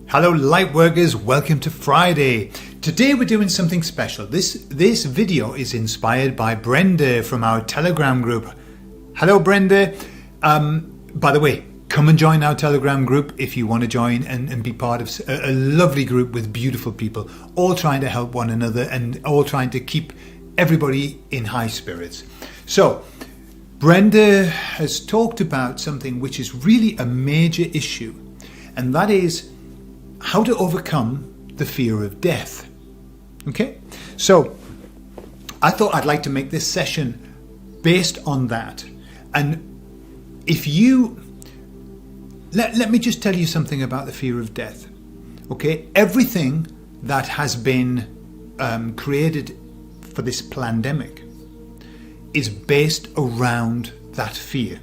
Hello Lightworkers, welcome to Friday. Today we're doing something special. This video is inspired by Brenda from our Telegram group. Hello Brenda. By the way, come and join our Telegram group if you want to join and be part of a lovely group with beautiful people, all trying to help one another and all trying to keep everybody in high spirits. So, Brenda has talked about something which is really a major issue, and that is how to overcome the fear of death. Okay, so I thought I'd like to make this session based on that. And if you let me just tell you something about the fear of death. Okay, everything that has been created for this pandemic is based around that fear.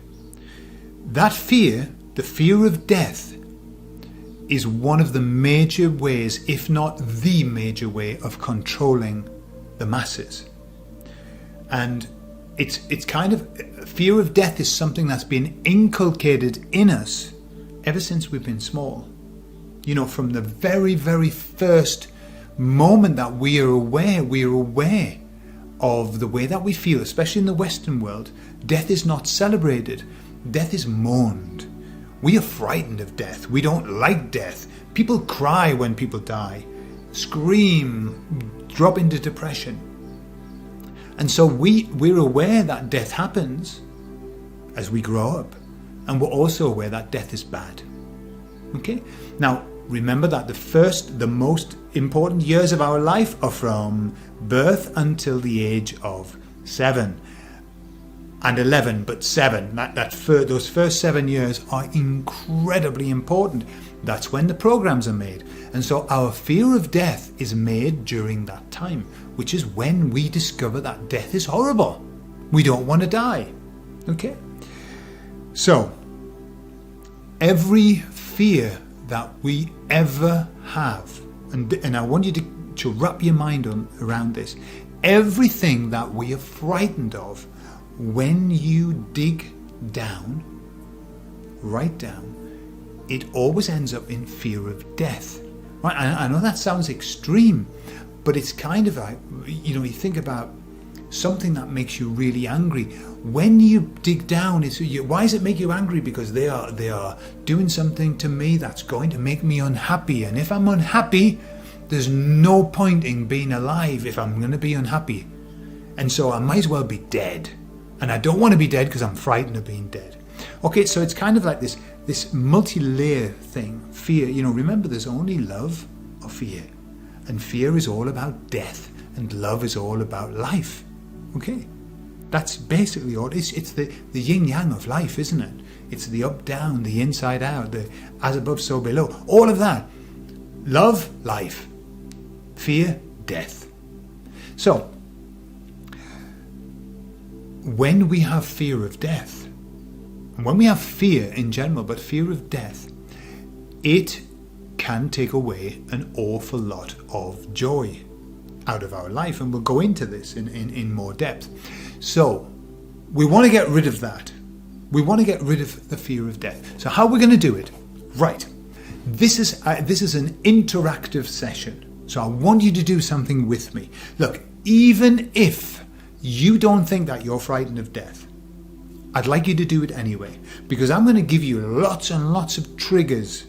That fear, the fear of death, is one of the major ways, if not the major way, of controlling the masses. And it's kind of, fear of death is something that's been inculcated in us ever since we've been small. You know, from the very, very first moment that we are aware of the way that we feel, especially in the Western world. Death is not celebrated. Death is mourned. We are frightened of death. We don't like death. People cry when people die, scream, drop into depression. And so we're aware that death happens as we grow up. And we're also aware that death is bad. Okay? Now, remember that the most important years of our life are from birth until the age of 7 and 11, but 7. Those first 7 years are incredibly important. That's when the programs are made. And so our fear of death is made during that time, which is when we discover that death is horrible. We don't want to die. Okay? So, every fear that we ever have, and I want you to wrap your mind around this, everything that we are frightened of, when you dig down, right down, it always ends up in fear of death. Right? I know that sounds extreme, but it's kind of like, you think about something that makes you really angry. When you dig down, why does it make you angry? Because they are doing something to me that's going to make me unhappy. And if I'm unhappy, there's no point in being alive if I'm going to be unhappy. And so I might as well be dead. And I don't want to be dead because I'm frightened of being dead. Okay, so it's kind of like this multi-layer thing. Fear, remember there's only love or fear. And fear is all about death. And love is all about life. Okay? That's basically all. It's the yin-yang of life, isn't it? It's the up-down, the inside-out, the as above, so below. All of that. Love, life. Fear, death. So, when we have fear of death, and when we have fear in general, but fear of death, it can take away an awful lot of joy out of our life. And we'll go into this in more depth. So, we want to get rid of that. We want to get rid of the fear of death. So how are we going to do it? Right. This is an interactive session. So I want you to do something with me. Look, even if you don't think that you're frightened of death, I'd like you to do it anyway, because I'm going to give you lots and lots of triggers,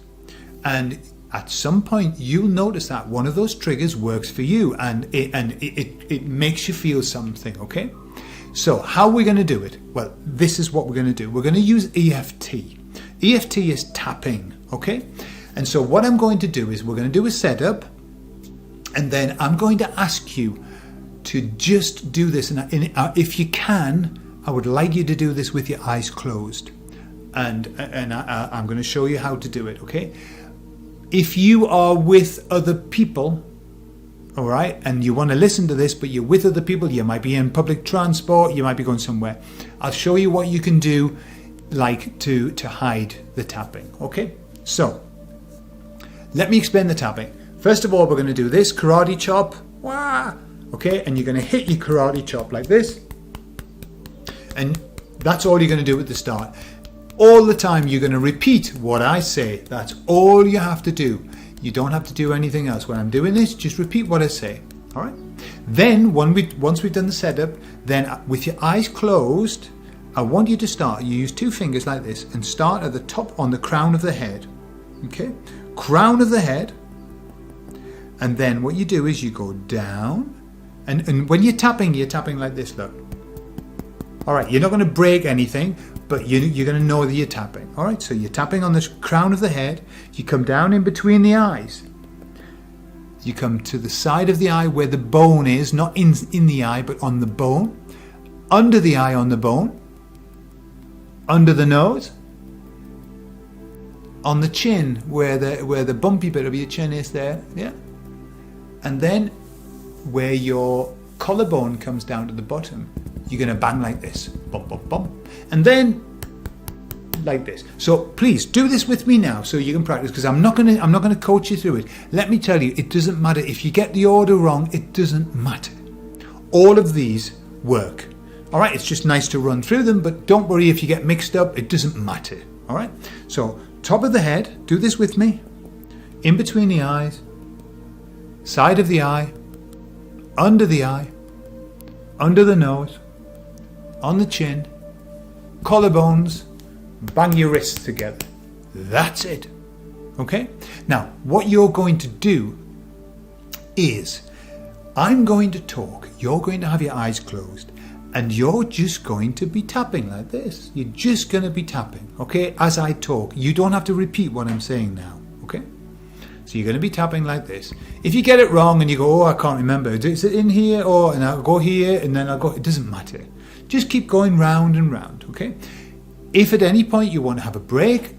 and at some point you'll notice that one of those triggers works for you, and it makes you feel something. Okay, so how are we going to do it? Well, this is what we're going to do. We're going to use EFT. EFT is tapping. Okay, and so what I'm going to do is we're going to do a setup, and then I'm going to ask you to just do this, and if you can, I would like you to do this with your eyes closed, and I'm going to show you how to do it. Okay, if you are with other people, all right, and you want to listen to this, but you're with other people, you might be in public transport, you might be going somewhere, I'll show you what you can do, like to hide the tapping. Okay, so let me explain the tapping. First of all, we're going to do this karate chop. Wah! Okay, and you're going to hit your karate chop like this, and that's all you're going to do at the start. All the time you're going to repeat what I say. That's all you have to do. You don't have to do anything else. When I'm doing this, just repeat what I say. All right? Then, once we've done the setup, then with your eyes closed, I want you to start. You use 2 fingers like this and start at the top on the crown of the head. Okay? Crown of the head. And then what you do is you go down. And when you're tapping like this, look. All right, you're not going to break anything, but you're going to know that you're tapping. All right, so you're tapping on the crown of the head. You come down in between the eyes. You come to the side of the eye where the bone is, not in the eye, but on the bone. Under the eye on the bone. Under the nose. On the chin, where the bumpy bit of your chin is there. Yeah. And then where your collarbone comes down to the bottom, you're going to bang like this. Bump, bump, bump. And then like this. So please do this with me now so you can practice, because I'm not going to coach you through it. Let me tell you, it doesn't matter. If you get the order wrong, it doesn't matter. All of these work. All right, it's just nice to run through them, but don't worry if you get mixed up, it doesn't matter. All right, so top of the head, do this with me. In between the eyes, side of the eye, under the nose, on the chin, collarbones, bang your wrists together. That's it. Okay? Now, what you're going to do is, I'm going to talk, you're going to have your eyes closed, and you're just going to be tapping like this. You're just going to be tapping, okay, as I talk. You don't have to repeat what I'm saying now, okay? So you're going to be tapping like this. If you get it wrong and you go, oh, I can't remember, is it in here? Or, and I'll go here, and then I'll go, it doesn't matter. Just keep going round and round, okay? If at any point you want to have a break,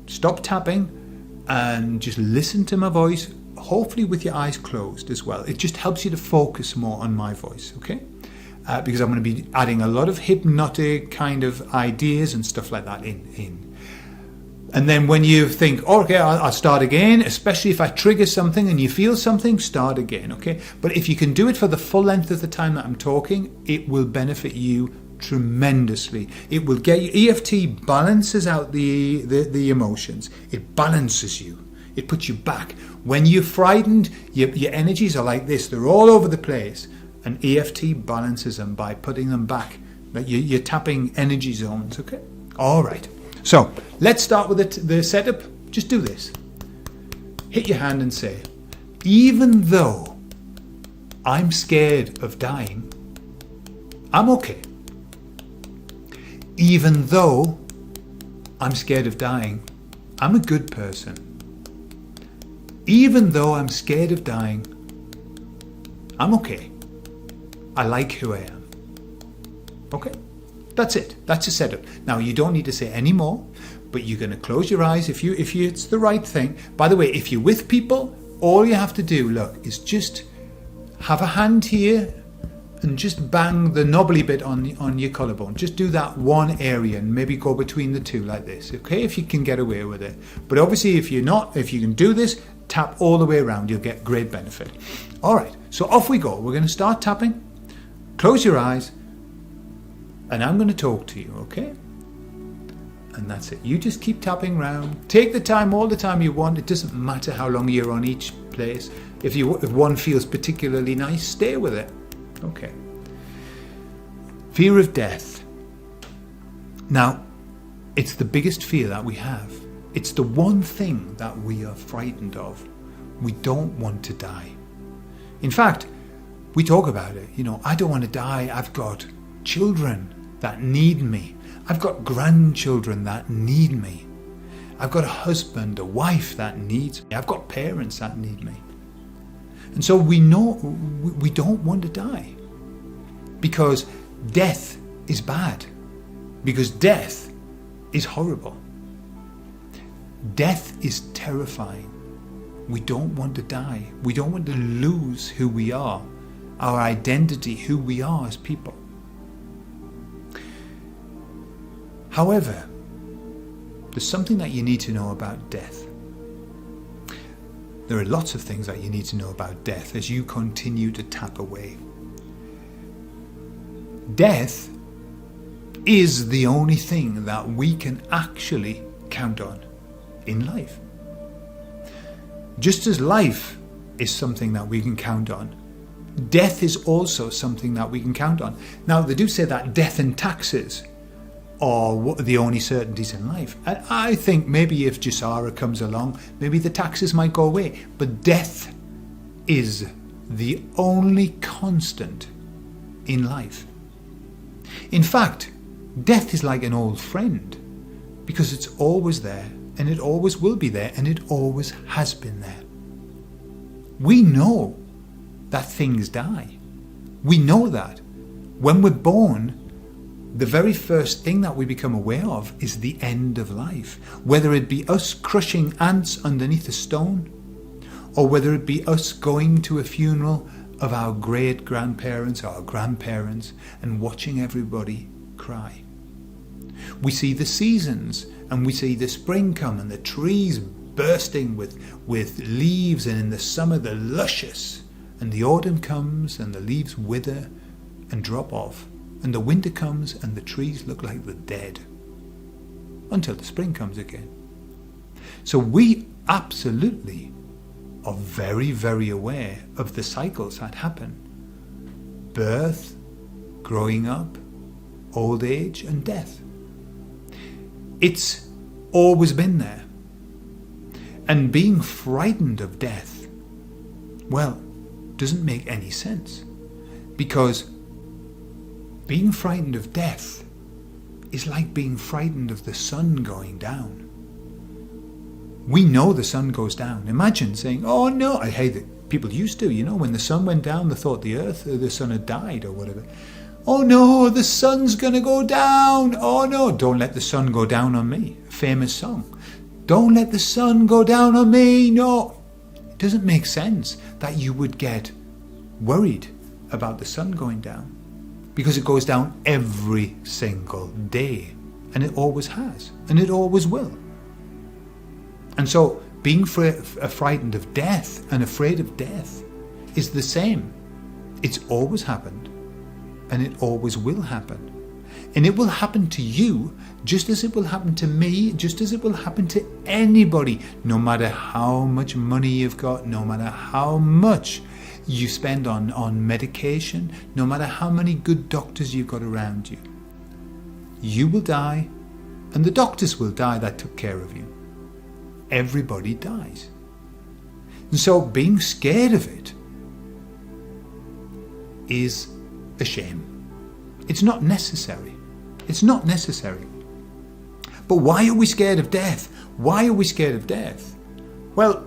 stop tapping, and just listen to my voice, hopefully with your eyes closed as well. It just helps you to focus more on my voice, okay? Because I'm going to be adding a lot of hypnotic kind of ideas and stuff like that in. And then when you think, oh, okay, I'll start again, especially if I trigger something and you feel something, start again, okay? But if you can do it for the full length of the time that I'm talking, it will benefit you tremendously. It will get you, EFT balances out the emotions. It balances you. It puts you back. When you're frightened, your energies are like this. They're all over the place. And EFT balances them by putting them back. Like you're tapping energy zones, okay? All right. So let's start with the setup. Just do this. Hit your hand and say, even though I'm scared of dying, I'm okay. Even though I'm scared of dying, I'm a good person. Even though I'm scared of dying, I'm okay. I like who I am. Okay? That's it. That's a setup. Now, you don't need to say any more, but you're going to close your eyes if it's the right thing. By the way, if you're with people, all you have to do, look, is just have a hand here and just bang the knobbly bit on your collarbone. Just do that one area and maybe go between the two like this, okay, if you can get away with it. But obviously, if you can do this, tap all the way around. You'll get great benefit. All right, so off we go. We're going to start tapping. Close your eyes. And I'm going to talk to you, okay? And that's it. You just keep tapping round. Take the time, all the time you want. It doesn't matter how long you're on each place. If one feels particularly nice, stay with it. Okay. Fear of death. Now, it's the biggest fear that we have. It's the one thing that we are frightened of. We don't want to die. In fact, we talk about it. You know, I don't want to die. I've got children that need me. I've got grandchildren that need me. I've got a husband, a wife that needs me. I've got parents that need me. And so we know we don't want to die, because death is bad, because death is horrible. Death is terrifying. We don't want to die. We don't want to lose who we are, our identity, who we are as people. However, there's something that you need to know about death. There are lots of things that you need to know about death as you continue to tap away. Death is the only thing that we can actually count on in life. Just as life is something that we can count on, death is also something that we can count on. Now, they do say that death and taxes are the only certainties in life. And I think maybe if Jasara comes along, maybe the taxes might go away. But death is the only constant in life. In fact, death is like an old friend because it's always there and it always will be there and it always has been there. We know that things die. We know that. When we're born, the very first thing that we become aware of is the end of life. Whether it be us crushing ants underneath a stone, or whether it be us going to a funeral of our great-grandparents or our grandparents and watching everybody cry. We see the seasons and we see the spring come and the trees bursting with leaves, and in the summer they're luscious, and the autumn comes and the leaves wither and drop off. And the winter comes and the trees look like the dead until the spring comes again. So we absolutely are very, very aware of the cycles that happen. Birth, growing up, old age and death. It's always been there. And being frightened of death, well, doesn't make any sense. Because being frightened of death is like being frightened of the sun going down. We know the sun goes down. Imagine saying, oh no, I hate it. People used to, when the sun went down, they thought the sun had died or whatever. Oh no, the sun's going to go down. Oh no, don't let the sun go down on me. Famous song. Don't let the sun go down on me. No. It doesn't make sense that you would get worried about the sun going down. Because it goes down every single day. And it always has. And it always will. And so being frightened of death and afraid of death is the same. It's always happened. And it always will happen. And it will happen to you just as it will happen to me, just as it will happen to anybody. No matter how much money you've got, no matter how much you spend on medication, no matter how many good doctors you've got around you. You will die, and the doctors will die that took care of you. Everybody dies. And so being scared of it is a shame. It's not necessary. It's not necessary. But why are we scared of death? Why are we scared of death? Well,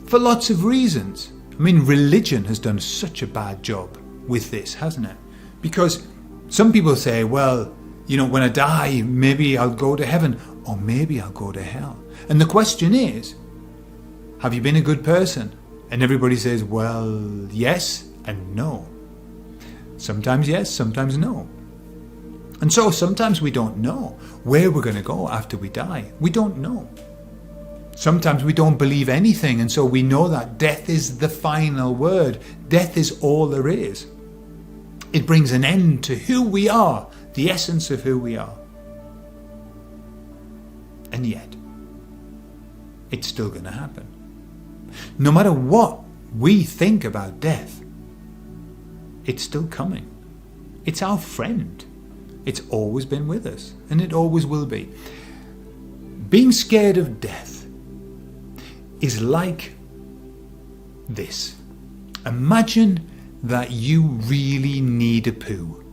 for lots of reasons. I mean, religion has done such a bad job with this, hasn't it? Because some people say, well, when I die, maybe I'll go to heaven or maybe I'll go to hell. And the question is, have you been a good person? And everybody says, well, yes and no. Sometimes yes, sometimes no. And so sometimes we don't know where we're going to go after we die. We don't know. Sometimes we don't believe anything, and so we know that death is the final word. Death is all there is. It brings an end to who we are, the essence of who we are. And yet, it's still going to happen. No matter what we think about death, it's still coming. It's our friend. It's always been with us, and it always will be. Being scared of death is like this. Imagine that you really need a poo.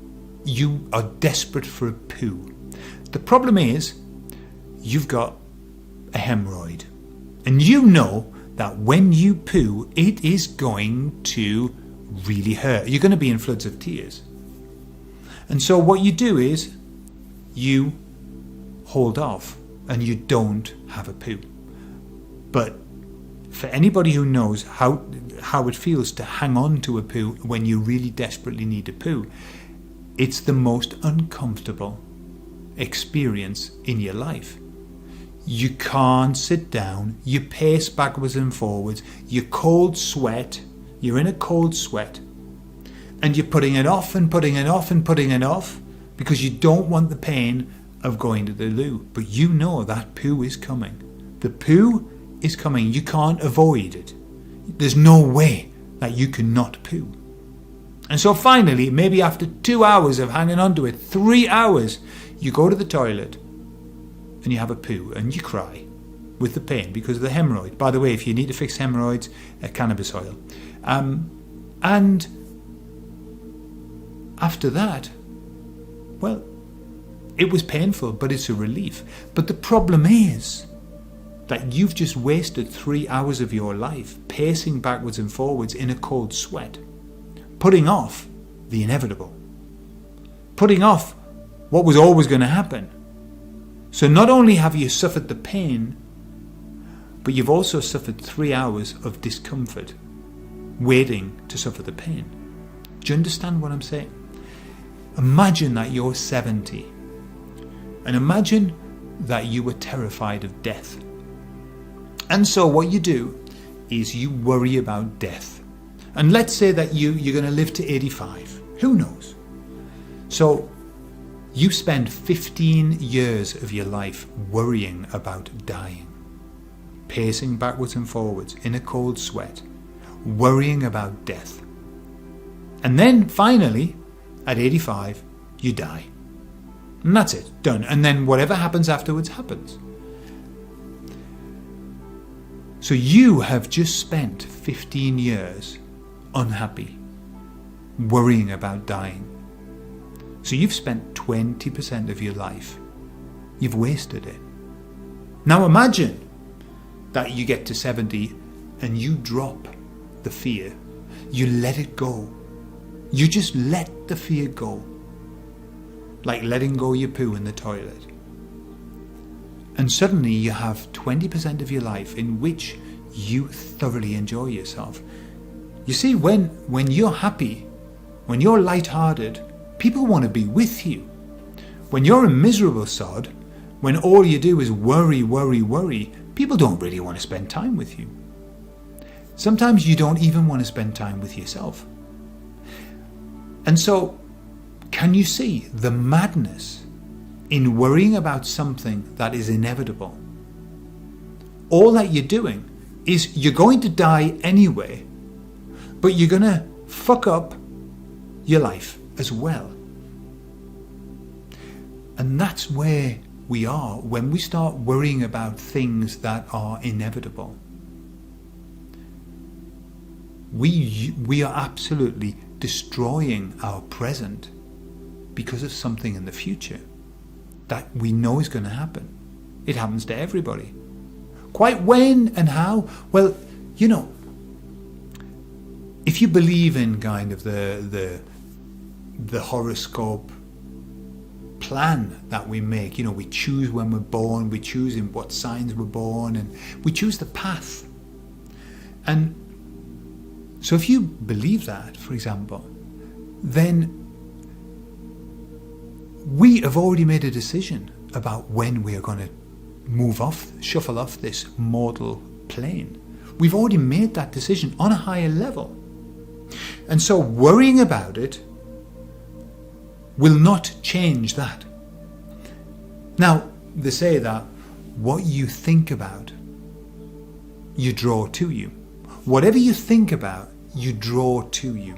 You are desperate for a poo. The problem is, you've got a hemorrhoid. And you know that when you poo, it is going to really hurt. You're going to be in floods of tears. And so what you do is, you hold off and you don't have a poo. But for anybody who knows how it feels to hang on to a poo when you really desperately need a poo, it's the most uncomfortable experience in your life. You can't sit down, you pace backwards and forwards, you're you're in a cold sweat, and you're putting it off and putting it off and putting it off because you don't want the pain of going to the loo. But you know that poo is coming. The poo is coming. You can't avoid it. There's no way that you can not poo. And so finally, maybe after 2 hours of hanging on to it, 3 hours, you go to the toilet and you have a poo and you cry with the pain because of the hemorrhoid. By the way, if you need to fix hemorrhoids, cannabis oil. And after that, well, it was painful, but it's a relief. But the problem is that you've just wasted 3 hours of your life pacing backwards and forwards in a cold sweat, putting off the inevitable, putting off what was always going to happen. So not only have you suffered the pain, but you've also suffered 3 hours of discomfort, waiting to suffer the pain. Do you understand what I'm saying? Imagine that you're 70, and imagine that you were terrified of death. And so what you do is you worry about death. And let's say that you're going to live to 85. Who knows? So you spend 15 years of your life worrying about dying, pacing backwards and forwards in a cold sweat, worrying about death. And then finally, at 85, you die. And that's it, done. And then whatever happens afterwards happens. So you have just spent 15 years unhappy, worrying about dying. So you've spent 20% of your life. You've wasted it. Now imagine that you get to 70 and you drop the fear. You let it go. You just let the fear go. Like letting go your poo in the toilet. And suddenly you have 20% of your life in which you thoroughly enjoy yourself. You see, when you're happy, when you're lighthearted, people want to be with you. When you're a miserable sod, when all you do is worry, worry, worry, people don't really want to spend time with you. Sometimes you don't even want to spend time with yourself. And so, can you see the madness in worrying about something that is inevitable? All that you're doing is you're going to die anyway, but you're going to fuck up your life as well. And that's where we are when we start worrying about things that are inevitable. We are absolutely destroying our present because of something in the future that we know is going to happen. It happens to everybody. Quite when and how? Well, you know, if you believe in kind of the horoscope plan that we make, you know, we choose when we're born, we choose in what signs we're born, and we choose the path. And so if you believe that, for example, then we have already made a decision about when we are going to shuffle off this mortal plane. We've already made that decision on a higher level. And so worrying about it will not change that. Now, they say that what you think about, you draw to you. Whatever you think about, you draw to you.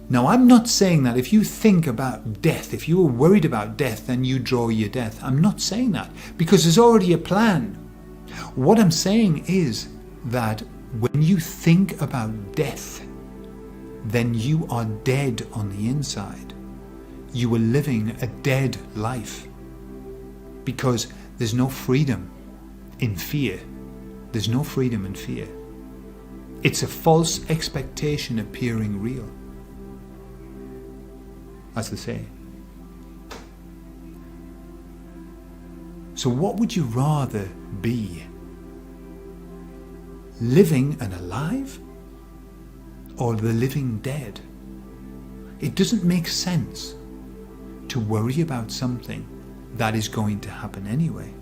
Now, I'm not saying that if you think about death, if you are worried about death, then you draw your death. I'm not saying that, because there's already a plan. What I'm saying is that when you think about death, then you are dead on the inside. You are living a dead life, because there's no freedom in fear. There's no freedom in fear. It's a false expectation appearing real, as they say. So what would you rather be? Living and alive, or the living dead? It doesn't make sense to worry about something that is going to happen anyway.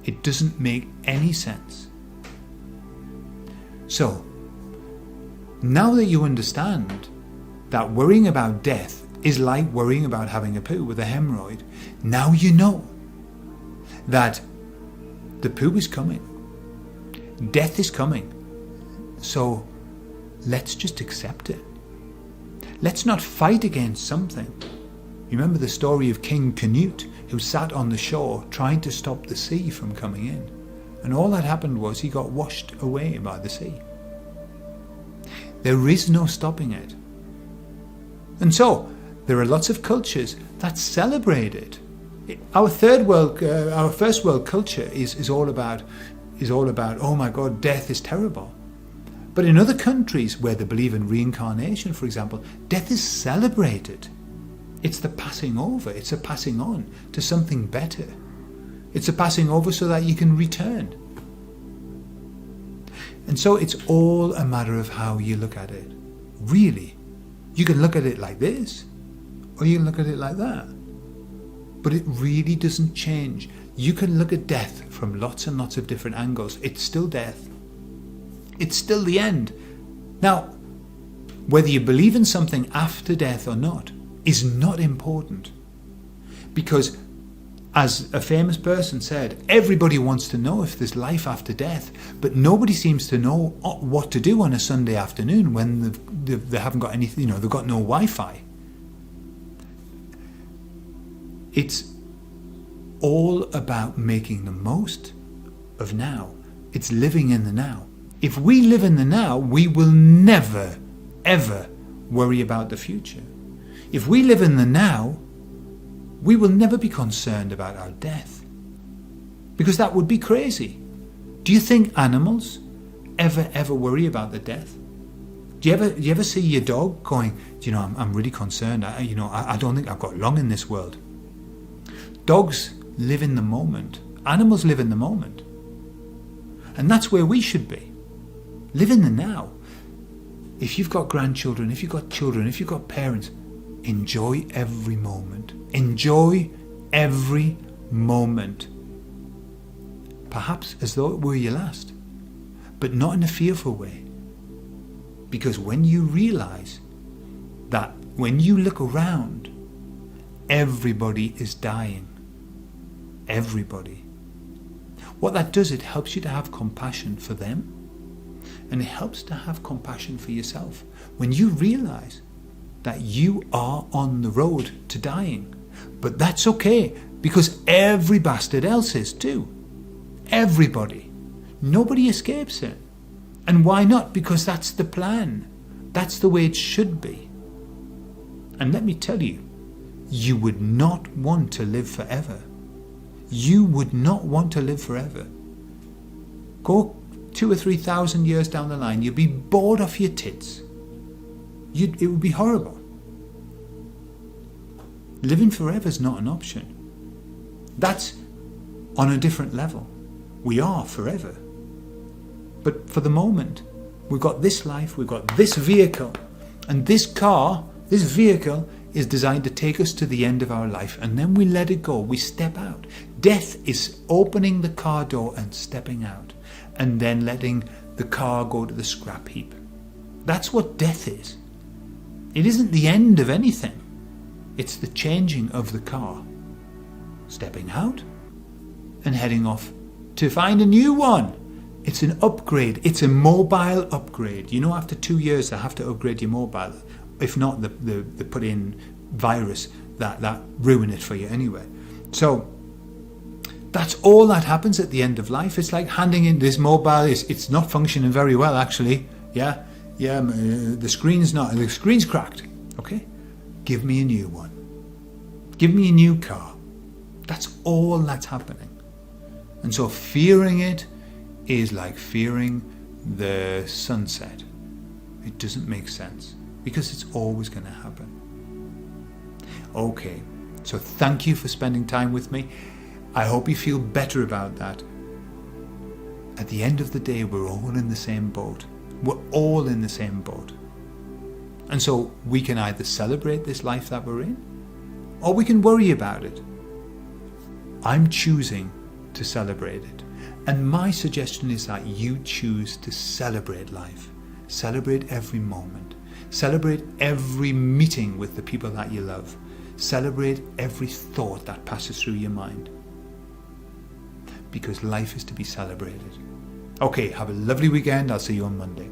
It doesn't make any sense. So, now that you understand that worrying about death is like worrying about having a poo with a hemorrhoid, now you know that The poo is coming. Death is coming. So let's just accept it. Let's not fight against something. You remember the story of King Canute, who sat on the shore trying to stop the sea from coming in. And all that happened was he got washed away by the sea. There is no stopping it. And so, there are lots of cultures that celebrate it. Our first world culture is all about, oh my God, death is terrible. But in other countries where they believe in reincarnation, for example, death is celebrated. It's the passing over, it's a passing on to something better. It's a passing over so that you can return. And so it's all a matter of how you look at it. Really, you can look at it like this, or you can look at it like that. But it really doesn't change. You can look at death from lots and lots of different angles. It's still death. It's still the end. Now, whether you believe in something after death or not is not important. Because, as a famous person said, everybody wants to know if there's life after death, but nobody seems to know what to do on a Sunday afternoon when they haven't got anything, they've got no Wi-Fi. It's all about making the most of now. It's living in the now. If we live in the now, we will never, ever worry about the future. If we live in the now, we will never be concerned about our death. Because that would be crazy. Do you think animals ever worry about their death? Do you ever see your dog going, I'm really concerned. I don't think I've got long in this world. Dogs live in the moment. Animals live in the moment. And that's where we should be. Live in the now. If you've got grandchildren, if you've got children, if you've got parents, enjoy every moment. Enjoy every moment. Perhaps as though it were your last, but not in a fearful way. Because when you realize that when you look around, everybody is dying. Everybody. What that does, it helps you to have compassion for them, and it helps to have compassion for yourself. When you realize that you are on the road to dying, but that's okay, because every bastard else is too. Everybody. Nobody escapes it. And why not? Because that's the plan. That's the way it should be. And let me tell you, you would not want to live forever. You would not want to live forever. Go 2,000 or 3,000 years down the line, you'd be bored off your tits. It would be horrible. Living forever is not an option. That's on a different level. We are forever. But for the moment, we've got this life, we've got this vehicle, and this car, this vehicle is designed to take us to the end of our life, and then we let it go, we step out. Death is opening the car door and stepping out, and then letting the car go to the scrap heap. That's what death is. It isn't the end of anything. It's the changing of the car. Stepping out and heading off to find a new one. It's an upgrade. It's a mobile upgrade. After 2 years they have to upgrade your mobile. If not, they put in virus that ruin it for you anyway. So that's all that happens at the end of life. It's like handing in this mobile. It's not functioning very well, actually. The screen's cracked. Okay, give me a new one. Give me a new car. That's all that's happening. And so fearing it is like fearing the sunset. It doesn't make sense, because it's always going to happen. Okay, so thank you for spending time with me. I hope you feel better about that. At the end of the day, we're all in the same boat. We're all in the same boat. And so we can either celebrate this life that we're in, or we can worry about it. I'm choosing to celebrate it. And my suggestion is that you choose to celebrate life. Celebrate every moment. Celebrate every meeting with the people that you love. Celebrate every thought that passes through your mind. because life is to be celebrated. Okay, have a lovely weekend. I'll see you on Monday.